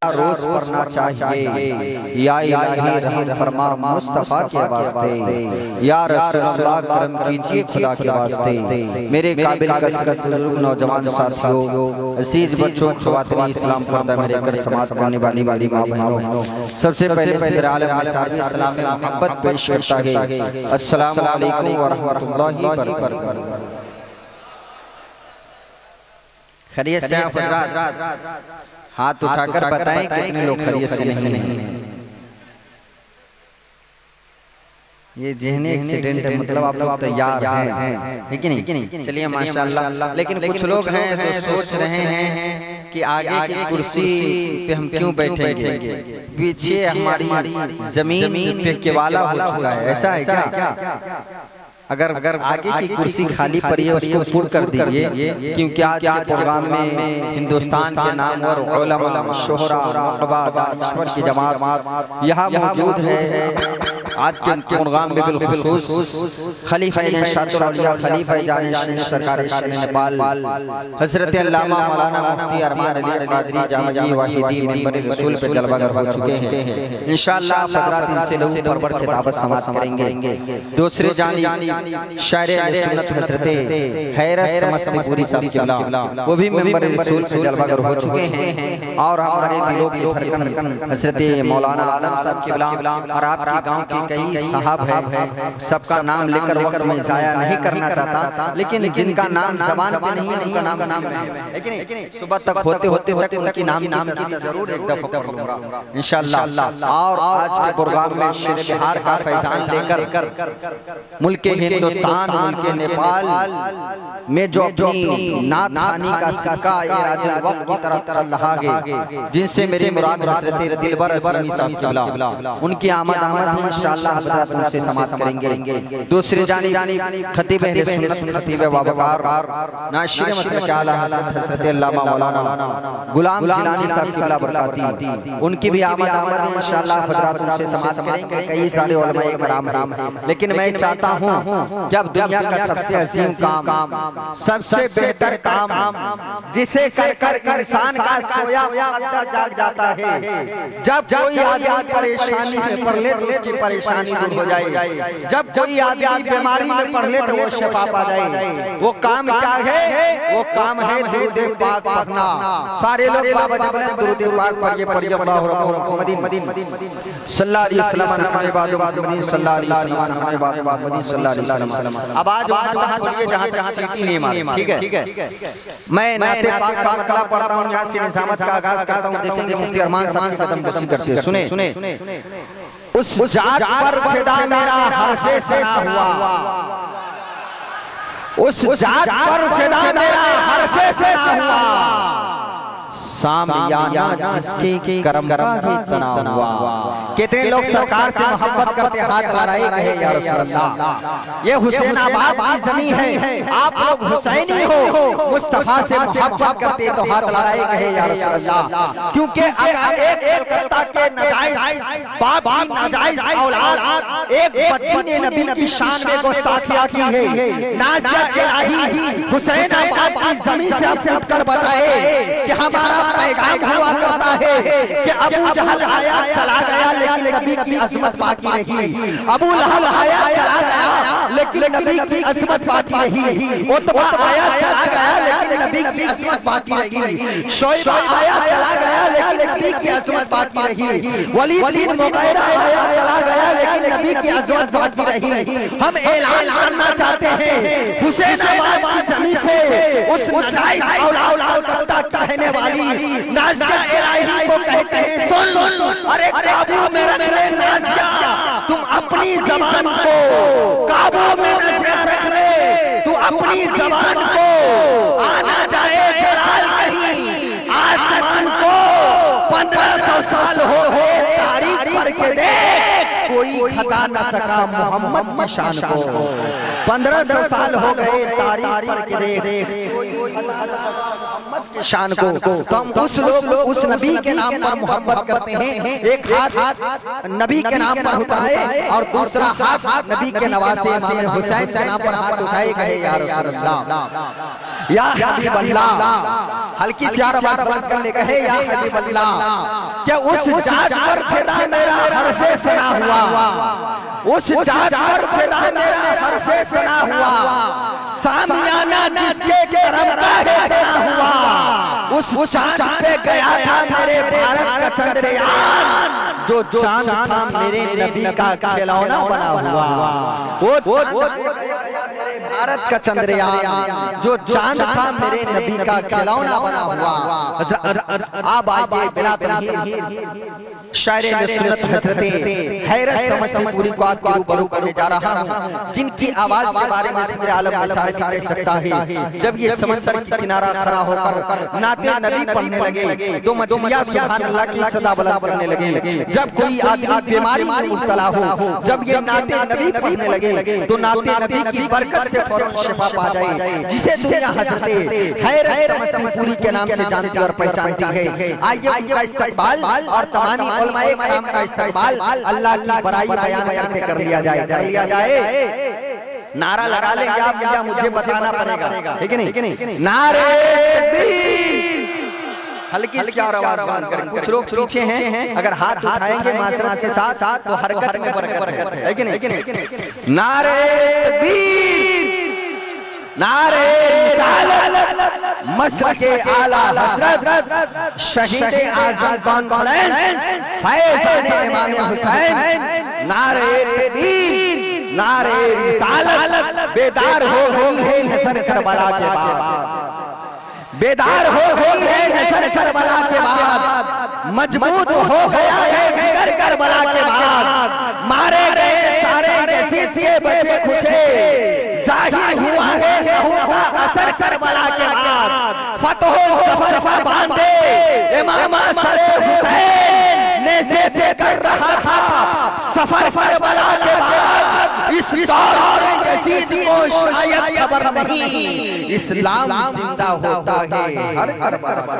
रोज पढ़ना चाहिए। या इलाही रहम फरमा मुस्तफा के वास्ते, या रसूलुल्लाह करम कीजिए खुदा के वास्ते। मेरे काबिल नौजवान साथियों, अजीज बच्चों, ख़वातीन इस्लाम पर्दा मेरे कर समाज करने वाली माँ बहनों, सबसे पहले सदर आलम सलाम में मोहब्बत पेश करता है। अस्सलामु अलैकुम व रहमतुल्लाहि व बरकातहू। खैरियत से हाथ उठाकर बताएं कितने लोग खैरियत से नहीं हैं। ये जहनी एक्सीडेंट है, मतलब आप लोग तैयार हैं, है कि नहीं? चलिए माशाअल्लाह। लेकिन कुछ लोग हैं जो सोच रहे हैं कि आगे की कुर्सी पे हम क्यों बैठेंगे, पीछे हमारी जमीन पे केवाला हुआ है, ऐसा है क्या? अगर आगे की कुर्सी खाली पड़ी है उसको पूर्ण कर दीजिए, क्योंकि आज के प्रोग्राम में हिंदुस्तान के नामवर उलमा, शोहरा, अखबार की जमात यहाँ मौजूद है। आज के प्रोग्राम में बिलखुसूस खलीफा इरशादुल औलिया, खलीफा जानिशान सरकार नेपाल हजरत अल्लामा मौलाना मुफ्ती अरमान अली कादरी जामी वाहिदी मिंबर रसूल पे जलवागर हो चुके हैं। इंशाअल्लाह हजरत इनसे लोग परवर खिताबत समाप्त करेंगे। दूसरे जानी शायर सुन्नत हजरत हैरत समस्तीपुरी साहब किबला, वो भी मिंबर रसूल पे जलवागर हो चुके हैं। और हमारे दिलों की धड़कन हजरत मौलाना आलम साहब किबला और आपके गांव के कई साहब हैं। सबका नाम लेकर मैं जाया नहीं करना चाहता, लेकिन जिनका नाम ज़बान पे नहीं है उनका नाम है कि नहीं? सुबह तक होते उनकी नाम की जरूर एक दफा पढ़ लूंगा इंशाअल्लाह। और आज के प्रोग्राम में शेर बिहार का फैजान लेकर मुल्क हिंदुस्तान, मुल्क नेपाल में जो अपनी नात खानी का सिक्का इरादे वक्त की तरफ लहागे, जिनसे मेरे मुराद हजरत दिलबर असमी साहब किबला, उनकी आमद इंशाअल्लाह हज़रत उनसे समाप्त करेंगे। दूसरी जानी खतीब अहले सुन्नत, खतीब बावकार, नाशिर मसलक आला हज़रत अल्लामा मौलाना गुलाम जिलानी साहब किबला बरकाती, उनकी भी आमद इंशाअल्लाह हज़रत उनसे समाप्त करेंगे। कई सारे उलमाए कराम हैं, लेकिन मैं चाहता हूं कि अब दुनिया का सबसे अजीम काम, सबसे बेहतर काम, जिसे कर इंसान का सोया हुआ जाग जाता है, जब कोई आदमी परेशानी में पड़ ले तो उसकी परेशानी दूर हो जाए, जब कोई आदमी बीमारी में पड़ ले तो वो शिफा पा जाए। वो काम क्या है? वो काम है दुरूद पाक पढ़ना। सारे लोग बाबा दुरूद पाक पढ़िए सल्लल्लाहु अलैहि वसल्लम हमारे बाद सल्लल्लाहु अलैहि वसल्लम हमारे बाद सल्लल्लाहु अलैहि वसल्लम। अब आज वहां बोलिए जहां सीटी नहीं मारी, ठीक है? मैं नाते पाक का मकला पढ़ता हूं, यहां से निजामत का आगाज करता हूं। देखेंगे मुफ्ती अरमान साहब खत्म कैसे करते हैं। सुने उस जात पर फिदा मेरा हरफे सना हुआ, उस जात पर फिदा मेरा हरफे सना हुआ, सामियाना जिसके करम का तना हुआ। कितने लोग सरकार से मोहब्बत करते हाथ लड़ाई कहे या रसूल अल्लाह, ये हुसैनाबाद की जमीन है, आप लोग हुसैनी हो, मुस्तफा से मोहब्बत करते तो हाथ लड़ाई कहे या रसूल अल्लाह। क्योंकि एक कलकत्ता के नाजायज बाप की नाजायज औलाद एक बच्ची ने नबी की शान में गुस्ताखियां की है। नाज़िया इलाही हुसैनाबाद की जमीन से आपसे उठकर बताए कि हमारा पैगाम हुआ करता है कि अबू जहल आया चला गया लेकिन नबी की अज़मत बाकी रही, अबू लहब आया चला गया लेकिन नबी की अज़मत बाकी रही, उतबा आया चला गया लेकिन नबी की अज़मत बाकी रही, शोएब आया चला गया लेकिन नबी की अज़मत बाकी रही, वलीद बिन मुगीरा आया चला गया लेकिन नबी की अज़मत बाकी रही। हम ऐलान करना चाहते हैं हुसैनाबाद की जमीन से उस नाजायज औलाद का कहने वाली नाज़िया इलाही को कहते हैं, सुन अरे काबू में रख ले नाज़िया, तुम अपनी ज़बान को काबू में रख ले, तू अपनी ज़बान को आना जाए जलाल कहीं आसमान को। 1500 साल हो गए तारीख पढ़ के देख, कोई खता न सका मोहम्मद की शान को। 1500 साल हो गए तारीख पढ़ के देख, शान को। तो हम उस नबी के नाम पर मोहब्बत करते हैं। एक हाथ नबी के नाम पर होता है और दूसरा हाथ नबी के नवासे इमाम हुसैन के नाम पर हाथ उठाए गए या रसूल अल्लाह। या हबीब अल्लाह, हल्की सी आवाज बंद कर ले कहे या हबीब अल्लाह, क्या उस जात पर फिदा मेरा हरफे सना हुआ, उस जात पर फिदा मेरा हरफे सना हुआ, सामियाना जिसके करम का देखना हुआ, उस चांद पे गया था मेरे भारत का चंद्रयान, जो चांद था मेरे नबी का खिलौना बना हुआ, वो भारत का चंद्रयान जो चांद था मेरे नबी का खिलौना बना हुआ। अब आइए बिला शायरे सुन्नत हज़रते हैरत समझ पूरी को आपको रूबरू करने जा रहा हूँ, जिनकी आवाज के बारे में मेरे आलम में शायद कह सकता है। जब ये समंदर की किनारा खड़ा होकर नाते नबी पढ़ने लगे तो मछलियां सुभान अल्लाह की सदा बुलंद करने लगे। जब कोई आदमी बीमारी में मुब्तला हो, जब ये नाते नबी पढ़ने लगे तो नाते नबी की बरकत से फौरन शिफा पा जाए, जिसे दुनिया हज़रते हैरत समझ पूरी के नाम से जानती और पहचानती है। आइए उनका इस्तकबाल और तमामी उलमाए किराम का इस्तकबाल अल्लाह की बड़ाई बयान कर लिया जाए। नारा लगा लेंगे आप या मुझे बताना पड़ेगा, है कि नहीं? नारे तकबीर, हल्की सी आवाज बंद करें। कुछ लोग पीछे हैं, अगर हाथ उठाएंगे माशरत के साथ साथ तो हरकत में बरकत है कि नहीं? नारे तकबीर, नारे रिसालत, मसलके आला हज़रत शहीद आज़म कौनैन फैज़ान इमाम हुसैन, नारे तकबीर, नारे रिसालत, बेदार हो गई है नसर करबला के बाद, बेदार हो गई है नसर करबला के बाद, मजबूत हो गया है जिगर करबला के बाद, मारे गए सारे जैसे बचे खुशे, जाहिर हुआ है लहू का असर करबला के बाद, फतह ज़फ़र पर बांधे इमाम सरे हुसैन ने से कर रहा था सफर करबला के बाद, इस दौर में यजीद को शायद खबर नहीं, इस्लाम जिंदा होता है हर करबला।